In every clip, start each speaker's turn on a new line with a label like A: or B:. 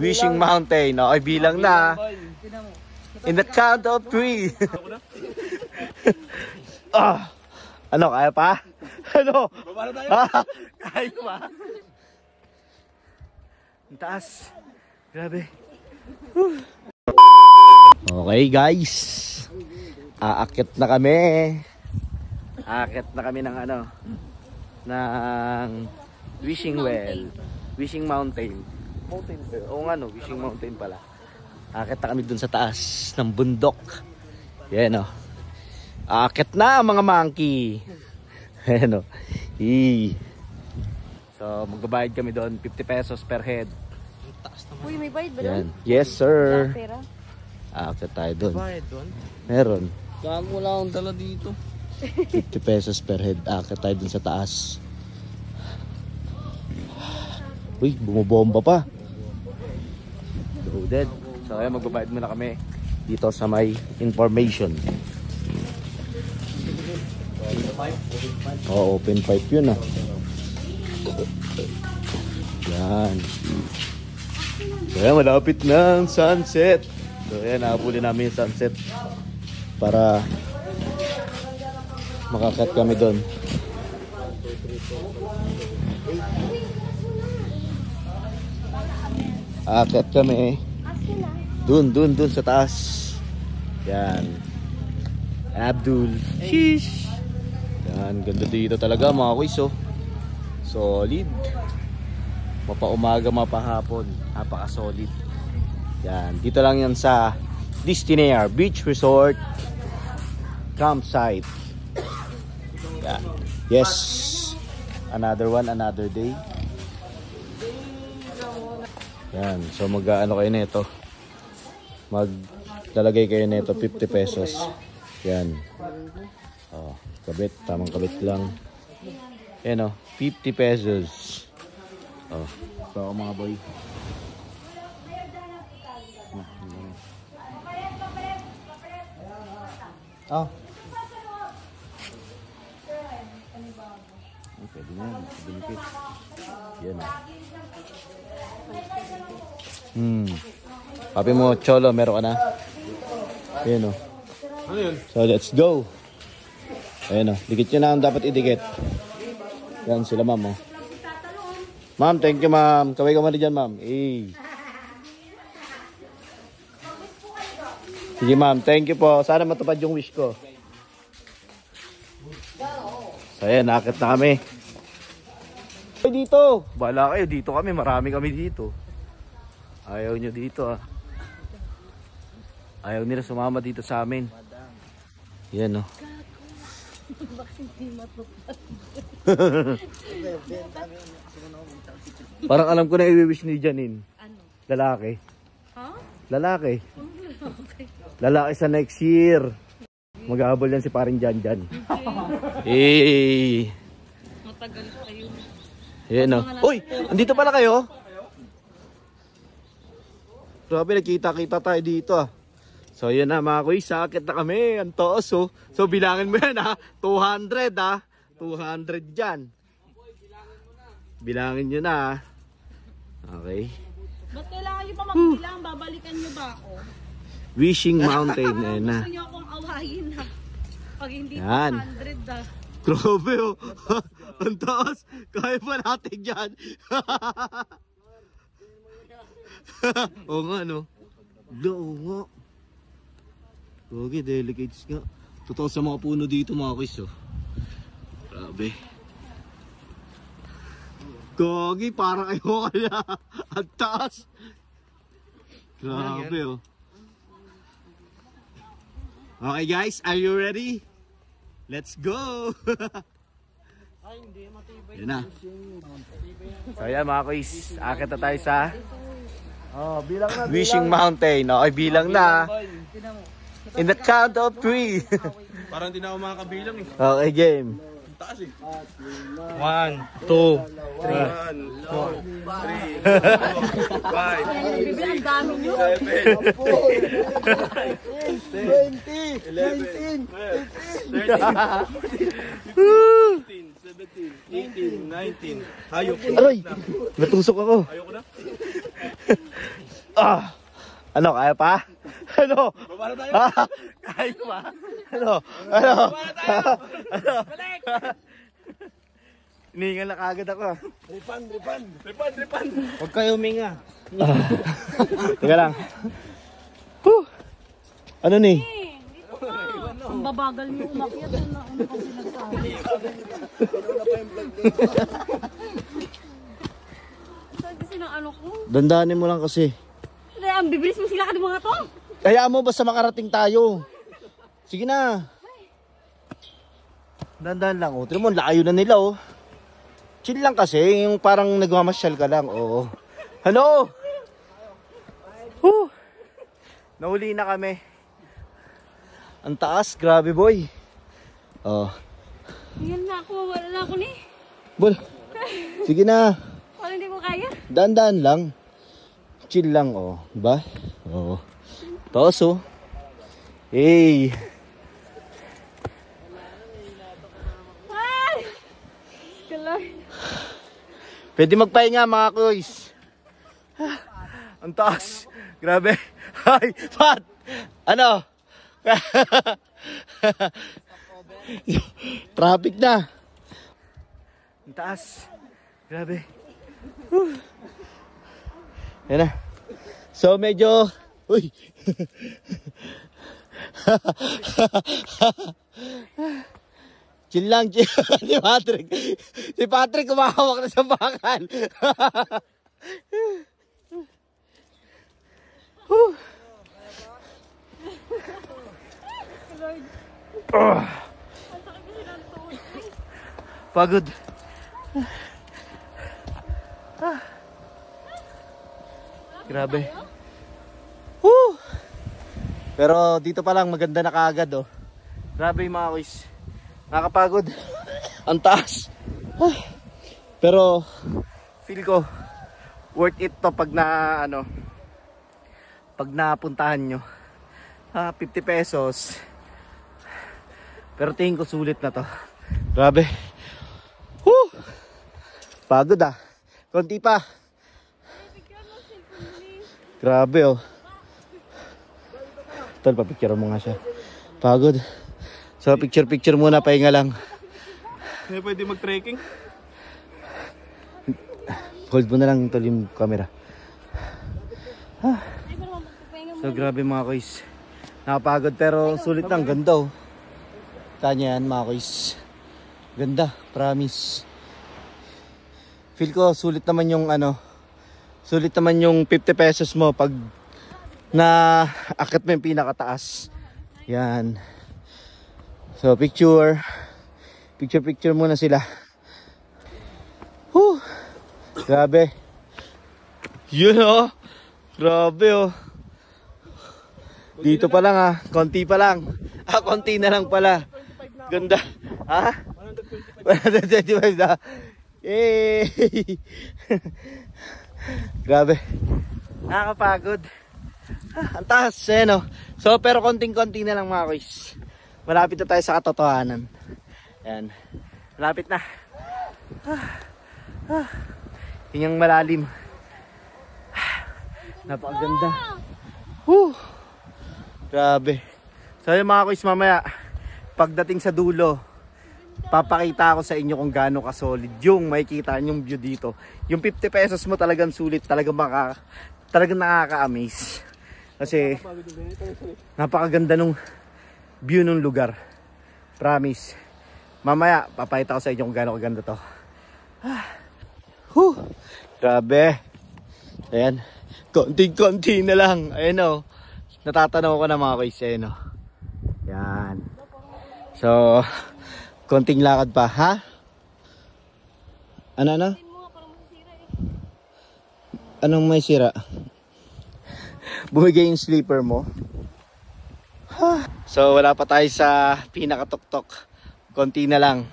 A: Wishing Mountain. Okay, bilang na. In the count of 3. Ano, kaya pa? Ano? Kaya pa? Ang taas. Grabe. Okay guys. Aakyat na kami. Aakyat na kami ng ano, ng Wishing Well. Wishing Mountain. Oo nga no, Wishing Mountain pala. Aakyat na kami dun sa taas ng bundok. Yan o. Aakyat na mga monkey. Yan o. So magbabayad kami doon 50 pesos per head.
B: Uy, may bayad ba doon?
A: Yes sir. Aakyat tayo doon.
C: Bayad doon?
A: Meron.
C: Gago lang akong dala dito.
A: 50 pesos per head. Aakyat tayo dun sa taas. Uy, bumubomba pa. Loaded. So ayan, magbabayad muna kami dito sa may information. Oh, open pipe yun ah. Yan. So ayan, malapit ng sunset. So ayan, nakapuli namin yung sunset para makakat kami doon. Aakyat kami dun sa taas. Yan. Abdul. Sheesh. Yan, ganda dito talaga mga kuys oh. Solid. Mapaumaga, mapahapon. Napaka-solid. Yan, dito lang yan sa Destinaire Beach Resort Campsite. Yan. Yes. Another one, another day. Yan, so mag-ano kayo nito. Maglalagay kayo nito 50 pesos. Yan. Oh, kabit, tamang kabit lang. Yan oh, 50 pesos. Oh, so mga boy. Oh. Pwede na yan, benefit. Yan oh. Papi mo, Cholo, meron ka na? Ayan o.
C: Ano yun?
A: So, let's go. Ayan o. Dikit nyo na ang dapat idikit. Yan sila, ma'am o. Ma'am, thank you, ma'am. Kaway ka mali dyan, ma'am. Sige, ma'am. Thank you po. Sana matupad yung wish ko. So, ayan. Nakakit na kami. Dito. Bahala kayo. Dito kami. Marami kami dito. Ayaw nyo dito ah. Ayaw nila sumama dito sa amin. Yan oh. Parang alam ko na i-wish ni Janine. Ano? Lalaki. Huh? Lalaki. Lalaki sa next year. Mag-ahabol yan si paring Janjan. Eh.
B: Matagal pa yun.
A: Yan oh. Uy! Andito pala kayo? Grabe, nagkita-kita tayo dito ah. So yun na mga kuy, sakit na kami. Ang toos oh. So bilangin mo yan ha. 200 ha. 200 dyan. Bilangin nyo na ha. Okay.
B: Ba't kailangan nyo pa magbilang? Babalikan nyo ba ako?
A: Wishing Mountain. Ayun na.
B: Gusto nyo akong awayin ha. Pag hindi
A: yan.
B: 200 ha.
A: Grabe oh. Ang toos. Kaya pa natin dyan. Oo nga no. Oo nga. Okay, delicates nga. Totoo sa mga puno dito mga kuys oh. Grabe. Gogi, parang ayaw kaya. Ang taas. Grabe oh. Okay guys, are you ready? Let's go.
C: Ay, hindi matibay.
A: Yan na. So yan mga kuys, akit na tayo sa
C: Bilang na.
A: Wishing Mountain. Okay, bilang na. In the count of 3.
C: Parang hindi na ako makakabilang eh.
A: Okay, game.
C: Taas eh.
A: 1, 2, 3.
C: 1, 2, 3, 4, 5, 6, 7, 8, 9, 10, 11, 12, 13, 14, 15, 16, 17, 18, 19. Hayop.
A: Aray! Natusok ako.
C: Ayoko na.
A: Ano, kaya pa? Ano?
C: Baba na tayo.
A: Kaya pa? Ano? Ano? Ano? Hiningal na kagad ako.
C: Refund.
A: Huwag kayo huminga. Teka lang. Ano ni?
B: Ang babagal niyo umakyat. Ano kasi nagsabi? Saan kasi ng ano ko?
A: Dandanin mo lang kasi.
B: Ang bibilis mo sila ka mga to.
A: Kaya mo basta makarating tayo. Sige na. Dandan lang oh. Tignan mo, layo na nila oh. Chill lang kasi, yung parang nagmamasyal ka lang. Oo. Hello! Nahuli na kami. Ang taas, grabe boy. Oh.
B: Yan na ako, wala na ako ni.
A: Bol. Sige na.
B: Wala hindi ko kaya.
A: Dandan lang. Chill lang oh. Diba? Oo. Taos oh. Hey.
B: Ay! Kalay.
A: Pwede magpahinga mga kuys. Ang taas. Grabe. Hi, Pat. Ano? Traffic na. Ang taas. Grabe. Yan na. So medyo... Uy. Chill lang, chill. Si Patrick. Si Patrick kumahawak na sa bakal. Pagod. Grabe. Pero dito pa lang maganda na kaagad oh. Grabe yung mga kuys. Nakakapagod. Ang taas. Pero feel ko worth it to pag na ano, pag napuntahan nyo. 50 pesos. Pero tingin ko sulit na to. Grabe. Pagod ah. Konti pa. Grabe oh. Tol, papicture mo nga siya. Pagod. So picture muna, pahinga lang.
C: Hindi pwede mag-trekking.
A: Hold mo na lang tol yung camera. So grabe mga kuys. Nakapagod pero sulit lang, ganda oh. Tanya yan mga kuys. Ganda, promise. Feel ko sulit naman yung ano. Sulit naman yung 50 pesos mo pag na akit mo yung pinakataas. Yan. So picture muna sila. Grabe. Yun oh. Grabe oh. Dito pa lang ah. Konti pa lang. Konti na lang pala. Ganda. 125 na. Yay! Grabe. Nakakapagod. Ang taas eh no. So pero konting-konti na lang mga kuys. Malapit na tayo sa katotohanan. Ayan. Malapit na. Yung malalim. Napakaganda. Grabe. So yung mga kuys mamaya, pagdating sa dulo, papakita ko sa inyo kung gaano ka-solid yung makikita yung view dito. Yung 50 pesos mo talagang sulit, talagang nakaka-amaze. Kasi napakaganda nung view ng lugar. Promise. Mamaya papakita ko sa inyo kung gaano kaganda to. Grabe. Ayan. Konti-konti na lang. Ayan o. Natatanaw ko na mga kuys. Ayan o. Yan. So, konting lakad pa, ha? Ano? Anong may sira? Bumigay yung sleeper mo. So, wala pa tayo sa pinakatuktok. Konti na lang.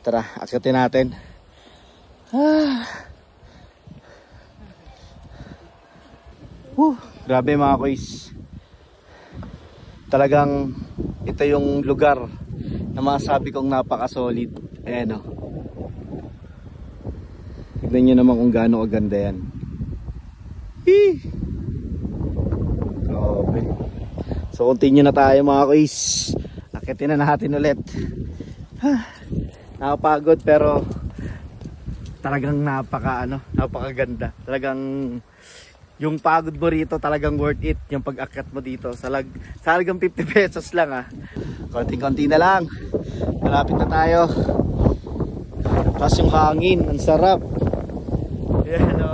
A: Tara, akyatin natin. Grabe mga kuys. Talagang ito yung lugar na masabi kong napaka-solid. Ayan o. Tignan nyo naman kung gaano kaganda yan. Okay. So continue na tayo mga kuis. Akitin na natin ulit. Nakapagod pero talagang napakaganda. Talagang yung pagod mo rito talagang worth it. Yung pag-akyat mo dito salagang 50 pesos lang ah. Konting-konti na lang. Malapit na tayo. Tapos yung hangin, ang sarap. Yan o.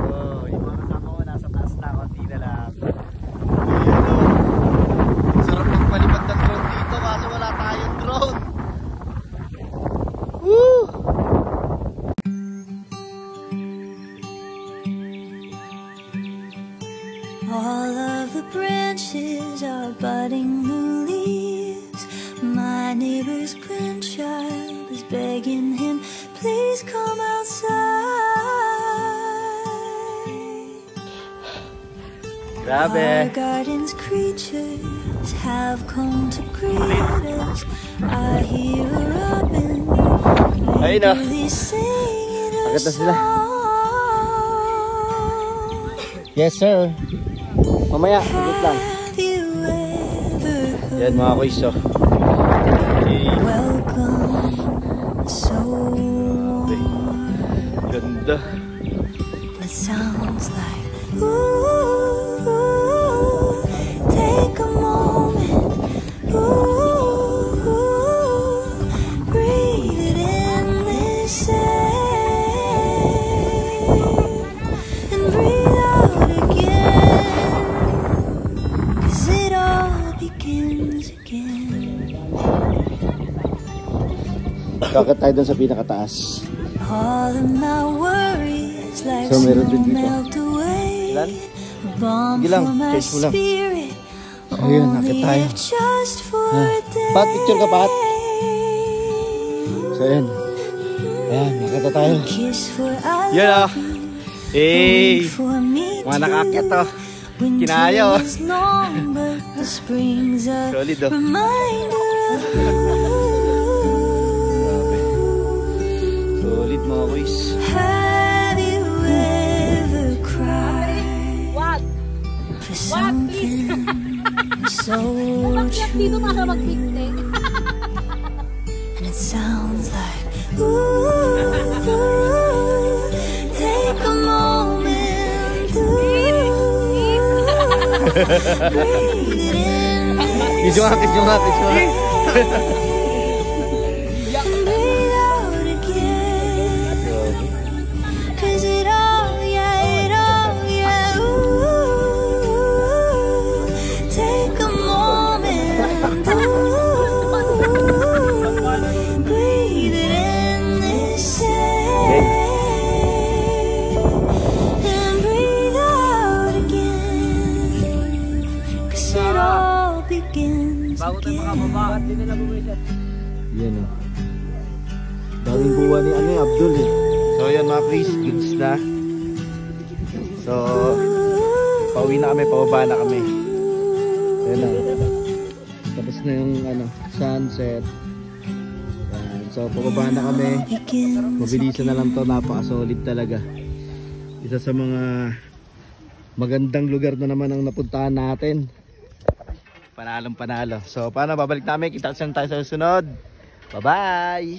A: Oh, yung mga kasama ko nasa taas na, konti na lang. Yan o. Sarap magpalipad ng drone dito kasi wala tayong drone. Woo!
D: All of the branches are budding new leaves. My neighbor's grandchild is begging him, please come outside.
A: Grabe.
D: Our garden's creatures have come to greet us. I hear a robin
A: Ayun o.
D: really singing a
A: Agad na sila.
D: song.
A: Yes sir. Mamaya, wait lang.
D: Have you ever heard
A: Yan mga kuis oh. Okay.
D: welcome so
A: Ganda.
D: it sounds like ooh, take a moment, ooh, breathe it in this air and breathe out again, 'cause it all begins again.
A: Kakit tayo dun sa pinakataas.
D: All of my worries like
A: So, meron din
D: snow
A: dito.
D: melt away.
A: Ilan?
D: Balm
A: Sige lang,
D: for my
A: chase mo lang.
D: spirit.
A: Ayun, nakit
D: Only
A: tayo.
D: if just for a day.
A: Pat, picture ka, Pat. So ayan. Ayan, nakita tayo.
D: Kiss for I
A: Yan ah.
D: love you.
A: Hey!
D: For me
A: Mga
D: too.
A: nakakit oh.
D: Winter
A: Kinaya oh.
D: is long, but the spring's a
A: Solid oh.
D: reminder of you.
A: Solid mga kuis.
D: Have you ever cried
B: Wag!
D: for something so
B: Umakyat dito para
D: true?
B: magpikte.
D: And it sounds like ooh, take a moment to breathe it in
A: Kiss yung kiss yung kiss yung
D: and breathe out again, 'cause it all, yeah, ooh, take a moment, ooh, breathe it in this air and breathe out again, 'cause it all begins again.
A: Yan oh. Daming buwan ni Abdul eh. So yan mga kuis, goods na. So pauwi na kami, pababa na kami. Ayan na. Tapos na yung sunset. Ayan. So pababa na kami. Mabilisan na lang to, napaka-solid talaga. Isa sa mga magandang lugar na naman ang napuntahan natin. Panalong panalo. So paano, babalik namin, kita tayo sa susunod. Bye bye.